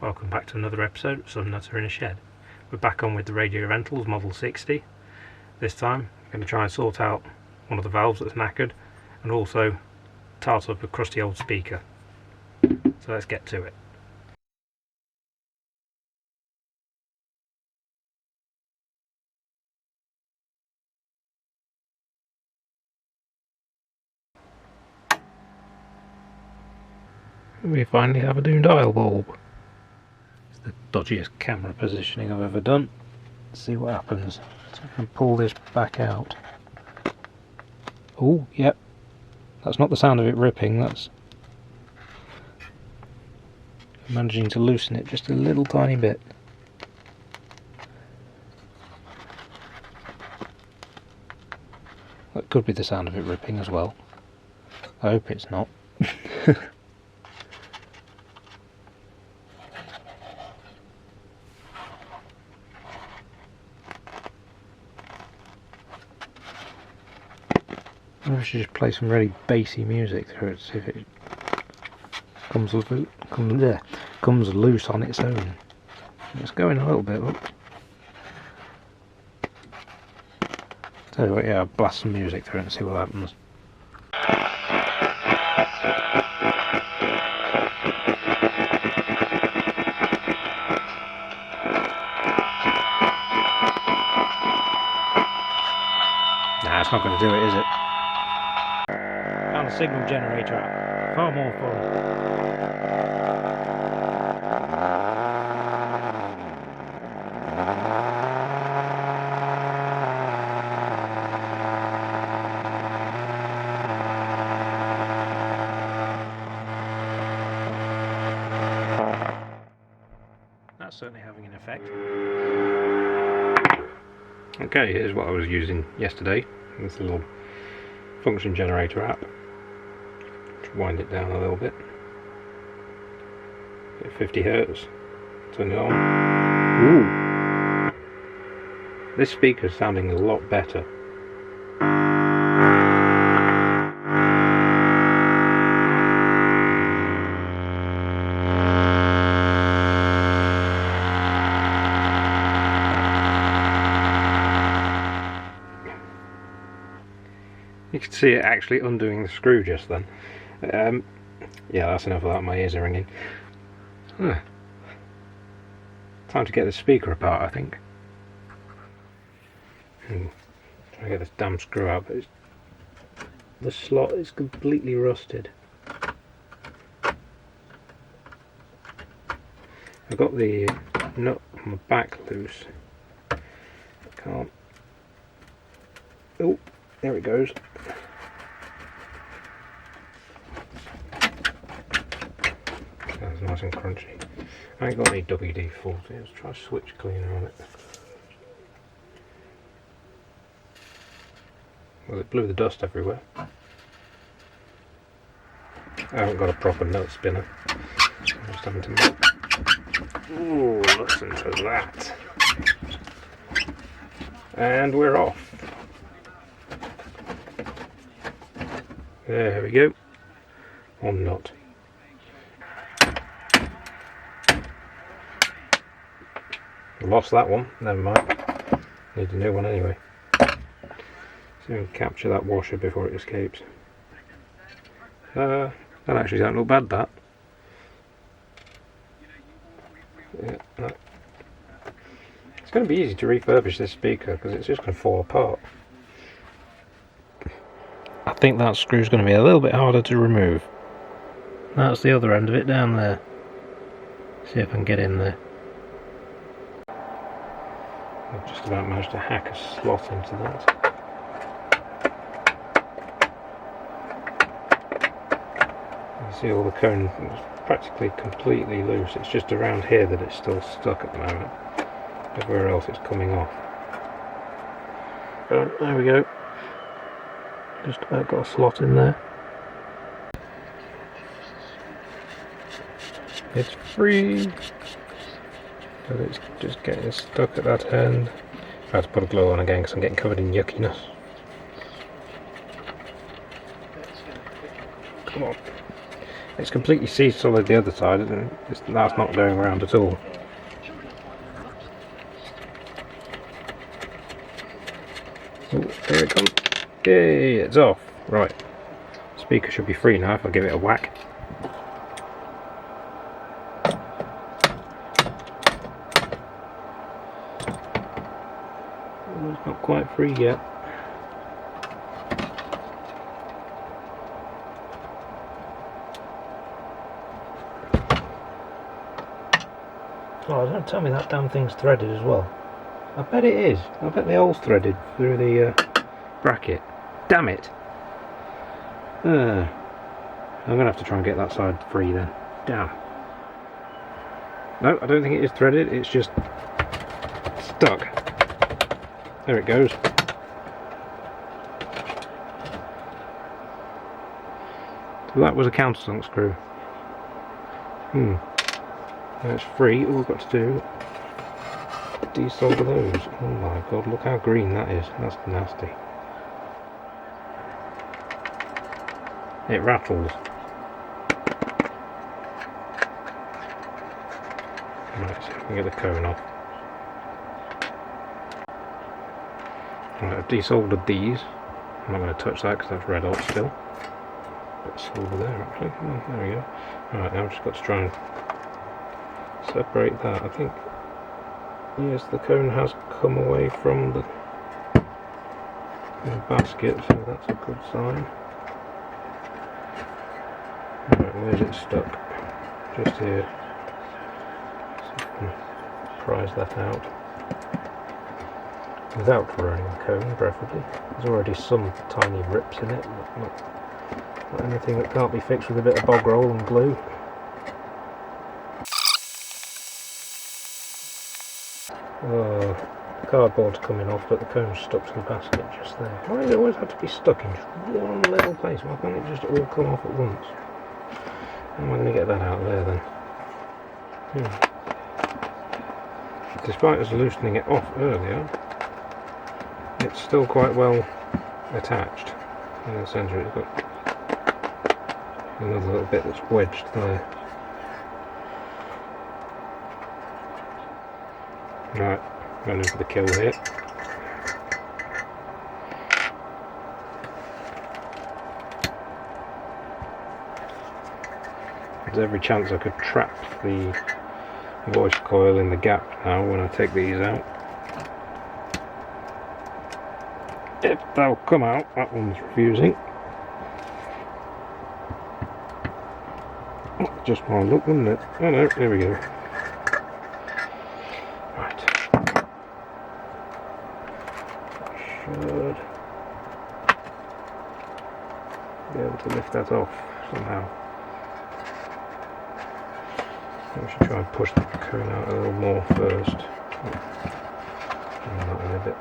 Welcome back to another episode of Some Nutter in a Shed. We're back on with the Radio Rentals Model 60. This time I'm going to try and sort out one of the valves that's knackered and also tart up a crusty old speaker. So let's get to it. We finally have a doomed dial bulb. It's the dodgiest camera positioning I've ever done. Let's see what happens. So I can pull this back out. Oh, yep. That's not the sound of it ripping, that's managing to loosen it just a little tiny bit. That could be the sound of it ripping as well. I hope it's not. Maybe I should just play some really bassy music through it, see if it comes loose on its own. It's going a little bit up. Tell you what, yeah, I'll blast some music through it and see what happens. Nah, it's not going to do it, is it? Found a signal generator app. Far more fun. That's certainly having an effect. Okay, here's what I was using yesterday. This little function generator app. Just wind it down a little bit. Hit 50 Hz. Turn it on. Ooh! This speaker's sounding a lot better. You can see it actually undoing the screw just then. Yeah, that's enough of that, my ears are ringing. Time to get the speaker apart, I think. Try to get this damn screw out, but the slot is completely rusted. I've got the nut on the back loose. I can't. Oh, there it goes. That's nice and crunchy. I ain't got any WD-40. Let's try switch cleaner on it. Well, it blew the dust everywhere. I haven't got a proper nut spinner. I'm just having to make... Ooh, listen to that. And we're off. There we go. Or not. Lost that one. Never mind. Need a new one anyway. So we can capture that washer before it escapes. That actually don't look bad, that. Yeah, that. It's going to be easy to refurbish this speaker because it's just going to fall apart. I think that screw's going to be a little bit harder to remove. That's the other end of it down there. See if I can get in there. I've just about managed to hack a slot into that. You see all the cone is practically completely loose. It's just around here that it's still stuck at the moment. Everywhere else it's coming off. Oh, there we go. Just about got a slot in there. It's free, but it's just getting stuck at that end. I have to put a glue on again because I'm getting covered in yuckiness. Come on. It's completely seized solid the other side, isn't it? That's not going around at all. Oh, there it comes. Yay, it's off. Right. Speaker should be free now if I give it a whack. Oh, it's not quite free yet. Oh, don't tell me that damn thing's threaded as well. I bet it is. I bet the hole's threaded through the bracket. Damn it! I'm going to have to try and get that side free then. Damn. No, I don't think it is threaded. It's just stuck. There it goes. So that was a countersunk screw. That's free. All we've got to do is desolder those. Oh my god, look how green that is. That's nasty. It rattles. Right, so we can get the cone off. Right, I've desoldered these. I'm not going to touch that because that's red hot still. Bit of silver there actually. Oh, there we go. Alright, now I've just got to try and separate that. I think, yes, the cone has come away from the basket, so that's a good sign. Right, where's it stuck? Just here. So I can prise that out. Without ruining the cone, preferably. There's already some tiny rips in it, but not anything that can't be fixed with a bit of bog roll and glue. Oh, the cardboard's coming off, but the cone's stuck to the basket just there. Why does it always have to be stuck in just one little place? Why can't it just all come off at once? How am I going to get that out of there then? Despite us loosening it off earlier, it's still quite well attached. In the centre it's got another little bit that's wedged there. Right, going in for the kill here. There's every chance I could trap the voice coil in the gap now when I take these out. If they'll come out, that one's refusing. Just one look, wouldn't it? Oh no, there we go. Right. Should be able to lift that off somehow. We should try and push the cone out a little more first. That one a bit.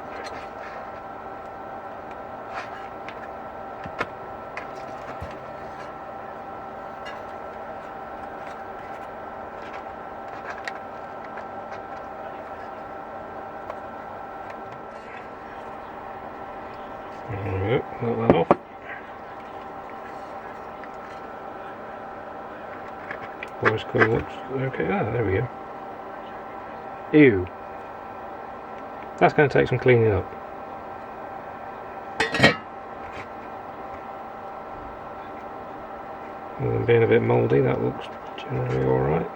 There we go, got that off. Voice coil looks okay. There we go. Ew. That's going to take some cleaning up. Other than being a bit mouldy, that looks generally alright.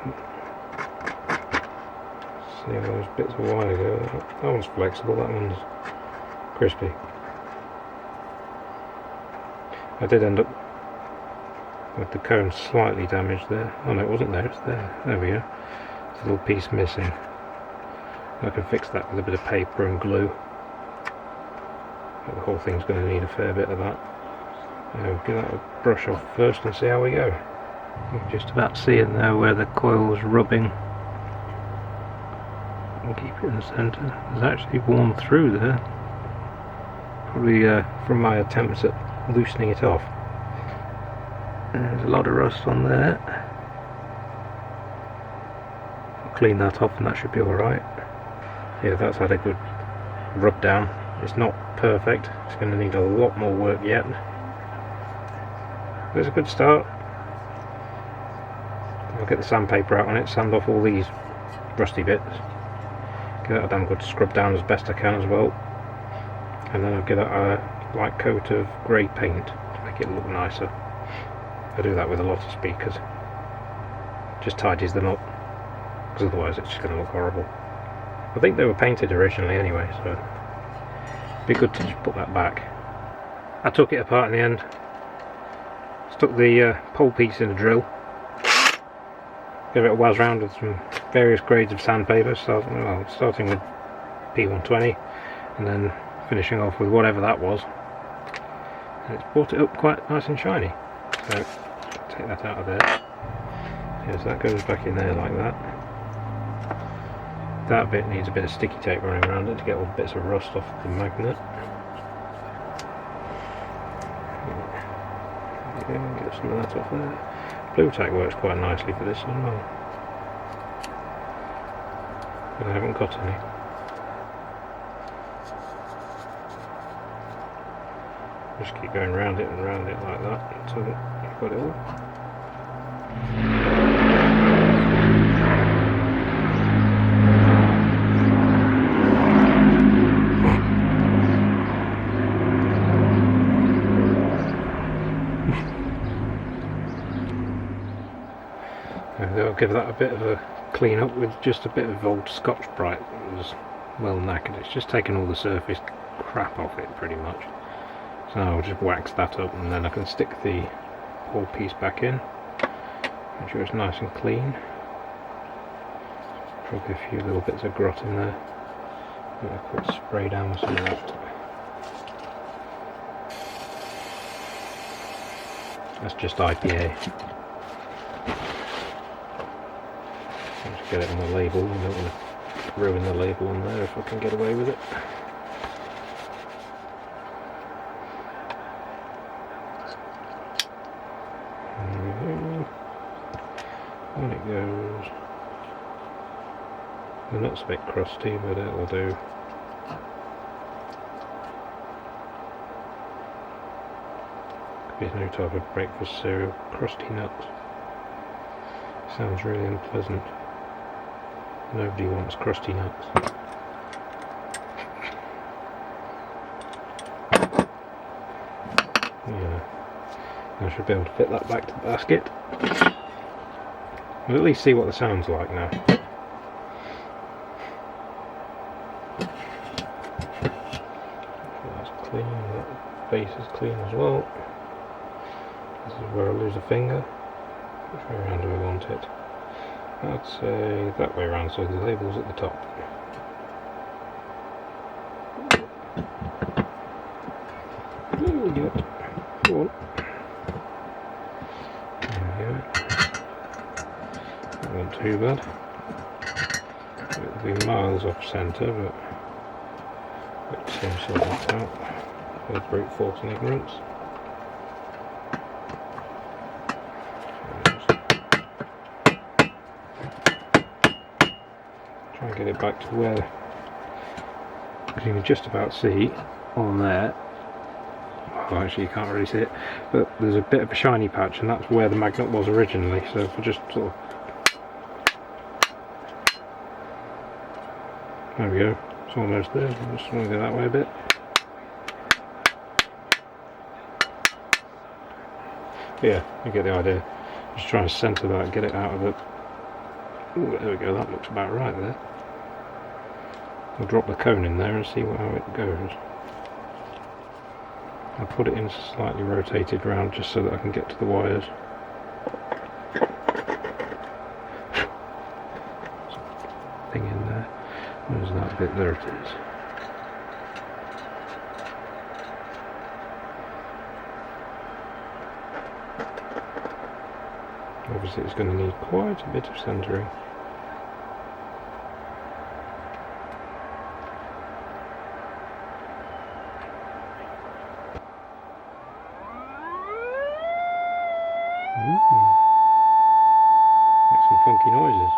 See those bits a while ago. That one's flexible, that one's crispy. I did end up with the cone slightly damaged there. Oh no, it wasn't there, it's there. There we go. There's a little piece missing. I can fix that with a bit of paper and glue. But the whole thing's going to need a fair bit of that. Give that a brush off first and see how we go. You can just about see it there where the coil was rubbing. And keep it in the centre. There's actually worn through there. Probably from my attempts at loosening it off. There's a lot of rust on there. I'll clean that off and that should be alright. Yeah, that's had a good rub down. It's not perfect, it's going to need a lot more work yet. But it's a good start. I'll get the sandpaper out on it, sand off all these rusty bits, get that a damn good scrub down as best I can as well, and then I'll get a light coat of grey paint to make it look nicer. I do that with a lot of speakers, just tidies them up, because otherwise it's just going to look horrible. I think they were painted originally anyway, so it'd be good to just put that back. I took it apart in the end, stuck the pole piece in a drill, gave it a whiz round with some various grades of sandpaper, starting with P120 and then finishing off with whatever that was, and it's brought it up quite nice and shiny. So take that out of there. Yeah, so that goes back in there like that. That bit needs a bit of sticky tape running around it to get all the bits of rust off the magnet. Get some of that off there. Blue tack works quite nicely for this as well, but I haven't got any. Just keep going round it and round it like that until you've got it all. I'll give that a bit of a clean up with just a bit of old Scotch-Brite that was well knackered. It's just taken all the surface crap off it pretty much. So now I'll just wax that up and then I can stick the whole piece back in. Make sure it's nice and clean. Probably a few little bits of grot in there. A quick spray down with some of that. That's just IPA. Just get it on the label. I don't want to ruin the label on there if I can get away with it. On it goes. The nut's a bit crusty, but it'll do. Could be a new type of breakfast cereal, crusty nuts. Sounds really unpleasant. Nobody wants crusty nuts. Yeah, I should be able to fit that back to the basket. We'll at least see what the sound's like now. That's clean, that base is clean as well. This is where I lose a finger. Which way around do I want it? I'd say that way around, so the label's at the top. Ooh, get it. Go on. There we go. Not too bad. It'll be miles off centre, but it seems to sort that out with brute force and ignorance. Try and get it back to where you can just about see on there. Well, actually you can't really see it, but there's a bit of a shiny patch, and that's where the magnet was originally. So if I just sort of, there we go, it's almost there. I just want to go that way a bit. But yeah, you get the idea. Just trying to centre that, get it out of it. Ooh, there we go, that looks about right there. I'll drop the cone in there and see how it goes. I'll put it in slightly rotated round just so that I can get to the wires. Thing in there. Where's that bit? There it is. Obviously it's going to need quite a bit of centering. Make some funky noises.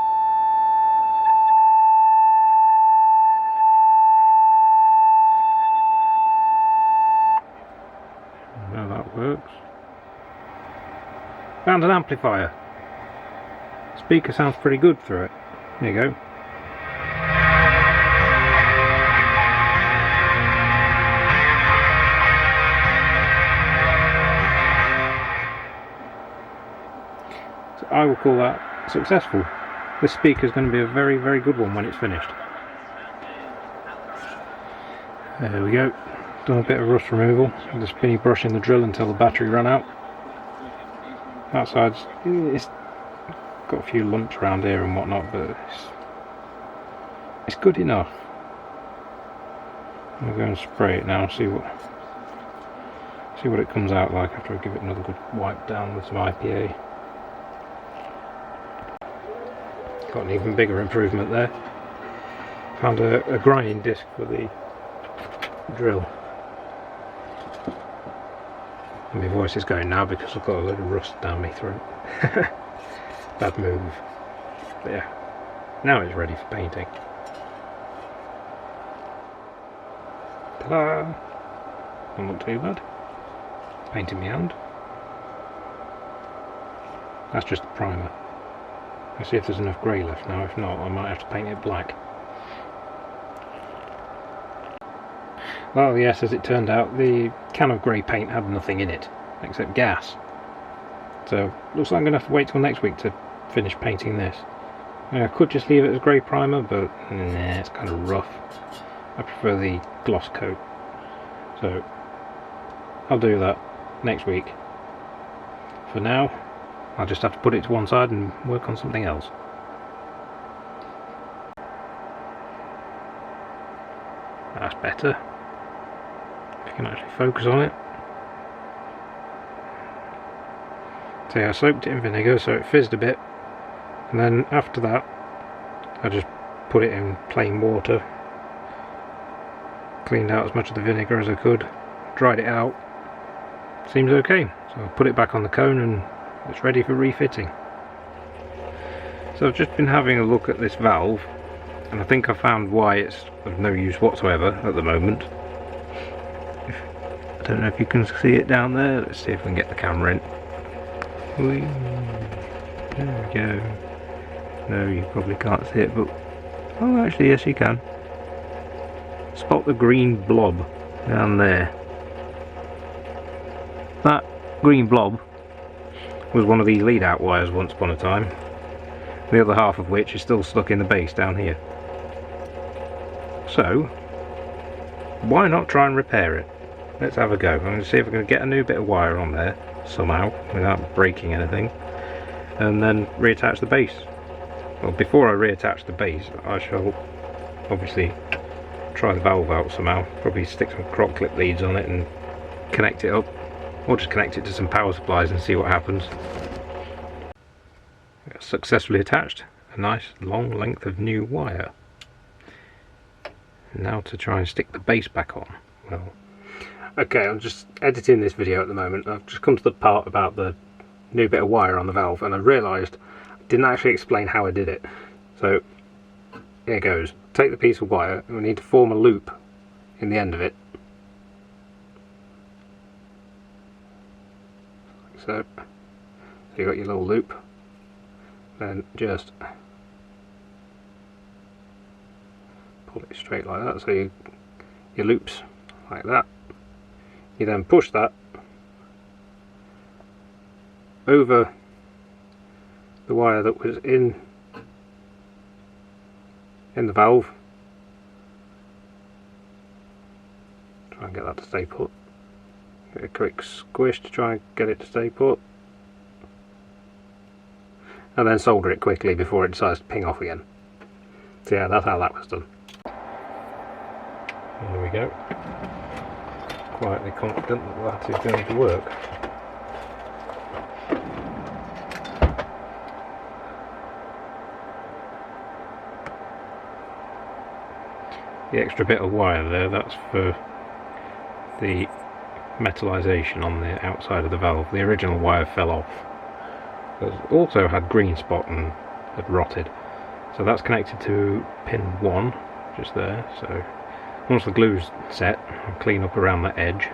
Now that works. Found an amplifier. It's speaker sounds pretty good through it. There you go. So I will call that successful. This speaker is going to be a very, very good one when it's finished. There we go. Done a bit of rust removal with the spinny brush in the drill until the battery ran out. That side's it's got a few lumps around here and whatnot, but it's good enough. I'm going to spray it now and see what it comes out like after I give it another good wipe down with some IPA. Got an even bigger improvement there. Found a grinding disc for the drill. And my voice is going now because I've got a load of rust down my throat. Bad move. But yeah, now it's ready for painting. Ta-da! Doesn't look too bad. Painting my hand. That's just the primer. Let's see if there's enough grey left now. If not, I might have to paint it black. Well, yes, as it turned out, the can of grey paint had nothing in it except gas. So looks like I'm going to have to wait till next week to finish painting this. I could just leave it as grey primer, but nah, it's kind of rough. I prefer the gloss coat. So I'll do that next week. For now, I'll just have to put it to one side and work on something else. That's better. If you can actually focus on it. So yeah, I soaked it in vinegar so it fizzed a bit, and then after that I just put it in plain water, cleaned out as much of the vinegar as I could, dried it out. Seems okay, so I put it back on the cone and it's ready for refitting. So I've just been having a look at this valve, and I think I found why it's of no use whatsoever at the moment. I don't know if you can see it down there. Let's see if we can get the camera in. Whee. There we go. No, you probably can't see it, but oh, actually yes you can. Spot the green blob down there. That green blob was one of these lead out wires once upon a time, the other half of which is still stuck in the base down here. So why not try and repair it? Let's have a go. I'm going to see if I can get a new bit of wire on there somehow without breaking anything, and then reattach the base. Well, before I reattach the base, I shall obviously try the valve out somehow. Probably stick some croc clip leads on it and connect it up, or just connect it to some power supplies and see what happens. Successfully attached a nice long length of new wire. Now to try and stick the base back on. Well, okay, I'm just editing this video at the moment. I've just come to the part about the new bit of wire on the valve, and I realised I didn't actually explain how I did it. So here goes. Take the piece of wire, and we need to form a loop in the end of it. So you got your little loop, then just pull it straight like that, so your loops like that. You then push that over the wire that was in the valve. Try and get that to stay put. Get a quick squish to try and get it to stay put, and then solder it quickly before it decides to ping off again. So yeah, that's how that was done. There we go. Quietly confident that that is going to work. The extra bit of wire there, that's for the metallization on the outside of the valve. The original wire fell off. It also had green spot and had rotted. So that's connected to pin 1, just there. So once the glue's set, I'll clean up around that edge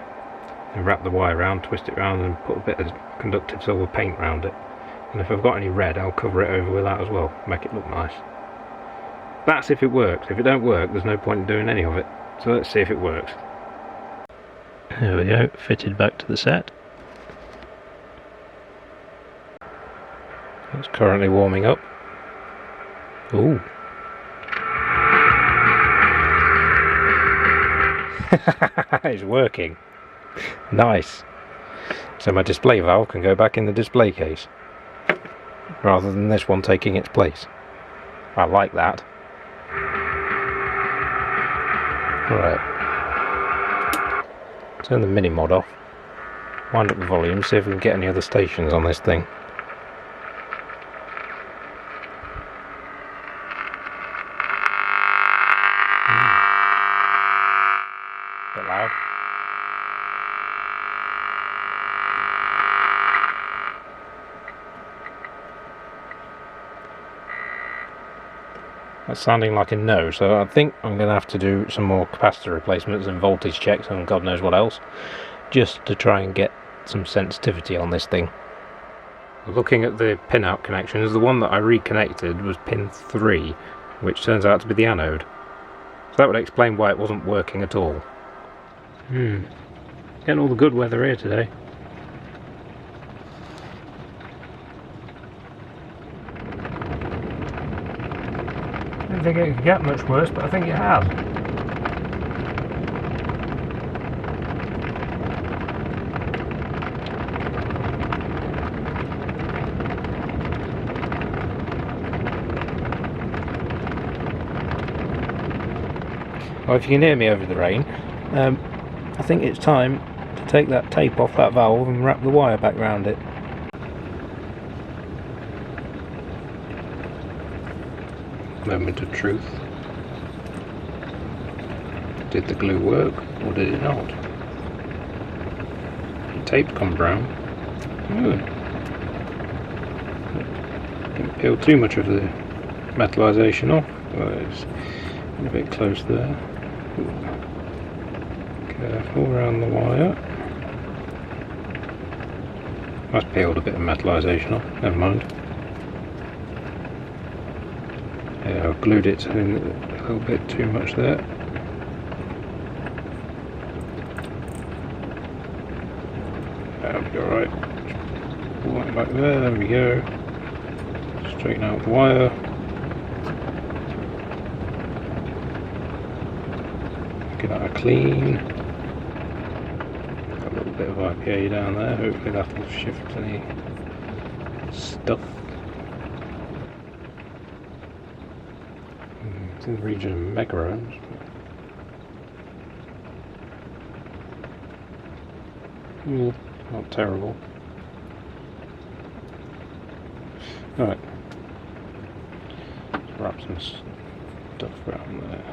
and wrap the wire around, twist it around and put a bit of conductive silver paint around it. And if I've got any red, I'll cover it over with that as well, make it look nice. That's if it works. If it don't work, there's no point in doing any of it. So let's see if it works. There we go, fitted back to the set. It's currently warming up. Ooh. It's working. Nice. So my display valve can go back in the display case, rather than this one taking its place. I like that. Right. Turn the mini mod off. Wind up the volume, see if we can get any other stations on this thing. Bit loud. That's sounding like a no, so I think I'm going to have to do some more capacitor replacements and voltage checks and God knows what else, just to try and get some sensitivity on this thing. Looking at the pin-out connections, the one that I reconnected was pin 3, which turns out to be the anode. So that would explain why it wasn't working at all. Getting all the good weather here today. I didn't think it could get much worse, but I think it has. Well, if you can hear me over the rain, I think it's time to take that tape off that valve and wrap the wire back round it. Moment of truth. Did the glue work, or did it not? The tape come brown. Didn't peel too much of the metallisation off. Well, it's a bit close there. Careful around the wire. That's peeled a bit of metallisation off. Never mind. Yeah, I've glued it in a little bit too much there. That'll be alright. Pull that back there we go. Straighten out the wire. Get that a clean. Got a little bit of IPA down there, hopefully that'll shift any stuff. It's in the region of megaohms. Not terrible. Alright. Let's wrap some stuff around there.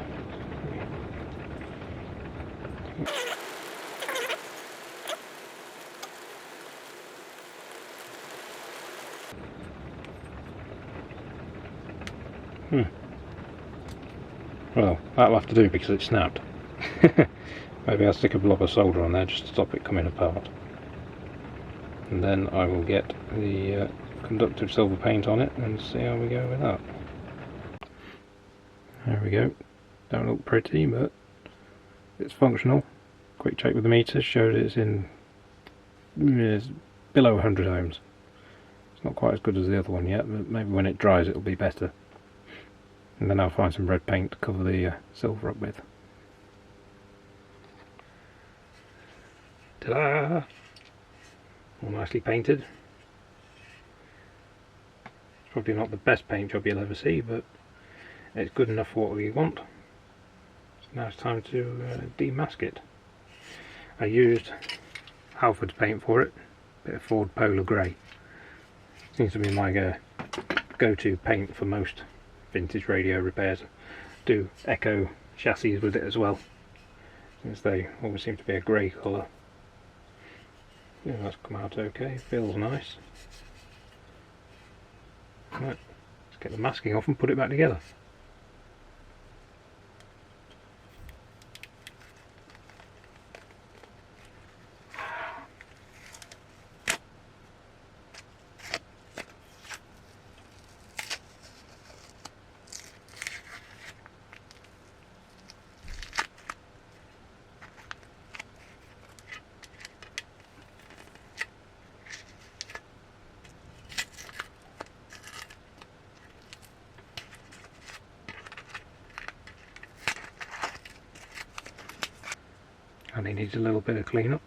Well, that'll have to do because it snapped. Maybe I'll stick a blob of solder on there just to stop it coming apart. And then I will get the conductive silver paint on it and see how we go with that. There we go. Don't look pretty, but it's functional. Quick check with the meter showed it's below 100 ohms. It's not quite as good as the other one yet, but maybe when it dries it'll be better. And then I'll find some red paint to cover the silver up with. Ta-da! All nicely painted. It's probably not the best paint job you'll ever see, but it's good enough for what we want. So now it's time to demask it. I used Halford's paint for it, a bit of Ford Polar Grey. Seems to be my go-to paint for most vintage radio repairs. Do Echo chassis with it as well, since they always seem to be a grey colour. Yeah, that's come out okay, feels nice. Right, let's get the masking off and put it back together. and it needs a little bit of cleanup.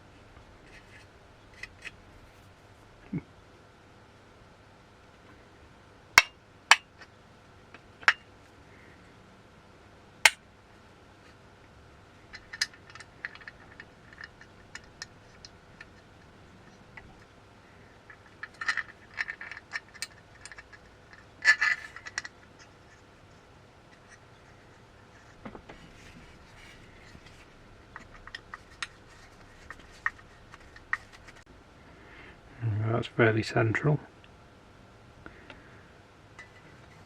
That's fairly central.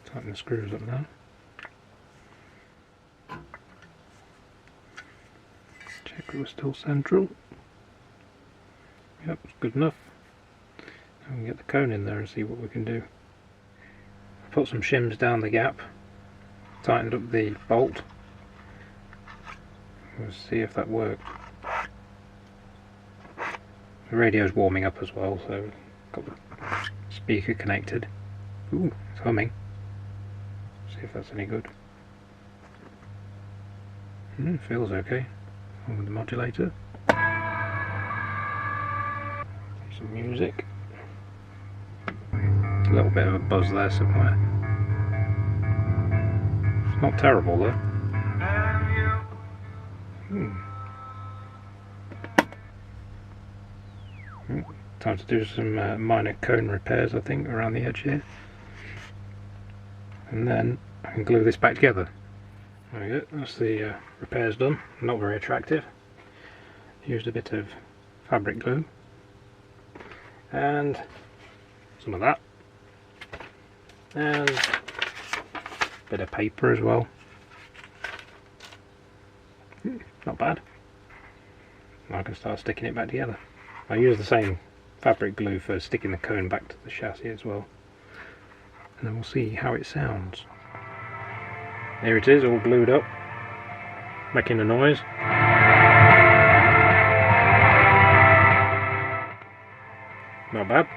Tighten the screws up now. Check that we're still central. Yep, it's good enough. Now we can get the cone in there and see what we can do. Put some shims down the gap, tightened up the bolt. We'll see if that worked. The radio's warming up as well, so got the speaker connected. Ooh, it's humming. See if that's any good. Feels okay. On with the modulator. Some music. A little bit of a buzz there somewhere. It's not terrible though. Time to do some minor cone repairs, I think, around the edge here. And then I can glue this back together. There we go, that's the repairs done. Not very attractive. Used a bit of fabric glue. And some of that. And a bit of paper as well. Not bad. Now I can start sticking it back together. I use the same fabric glue for sticking the cone back to the chassis as well. And then we'll see how it sounds. There it is, all glued up, making a noise. Not bad.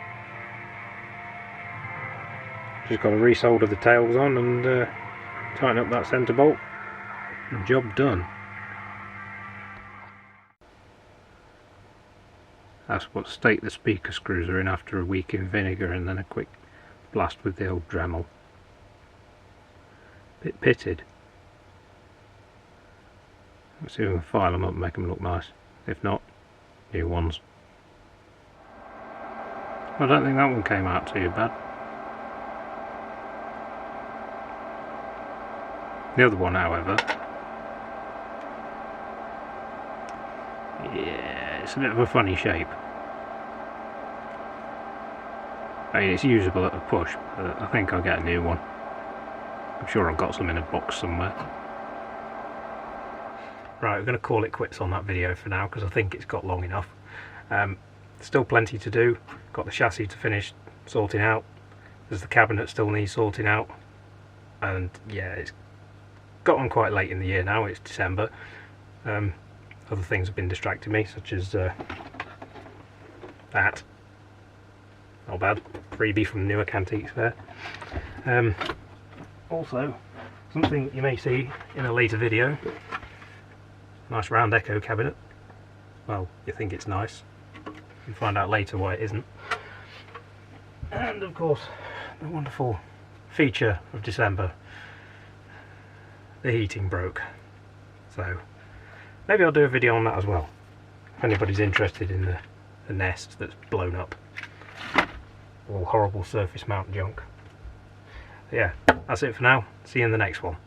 Just got to resolder the tails on and tighten up that centre bolt. Job done. That's what state the speaker screws are in after a week in vinegar and then a quick blast with the old Dremel. Bit pitted. Let's see if we can file them up and make them look nice. If not, new ones. I don't think that one came out too bad. The other one, however, yeah, it's a bit of a funny shape. I mean, it's usable at a push, but I think I'll get a new one. I'm sure I've got some in a box somewhere. Right, we're going to call it quits on that video for now because I think it's got long enough. Still plenty to do. Got the chassis to finish sorting out. There's the cabinet still needs sorting out. And yeah, it's got on quite late in the year now. It's December. Other things have been distracting me, such as that. Not bad. Freebie from Newark Antiques Fair. Also, something you may see in a later video. Nice round echo cabinet. Well, you think it's nice. You'll find out later why it isn't. And of course, the wonderful feature of December. The heating broke. So, maybe I'll do a video on that as well. If anybody's interested in the nest that's blown up. All horrible surface mount junk. But yeah, that's it for now. See you in the next one.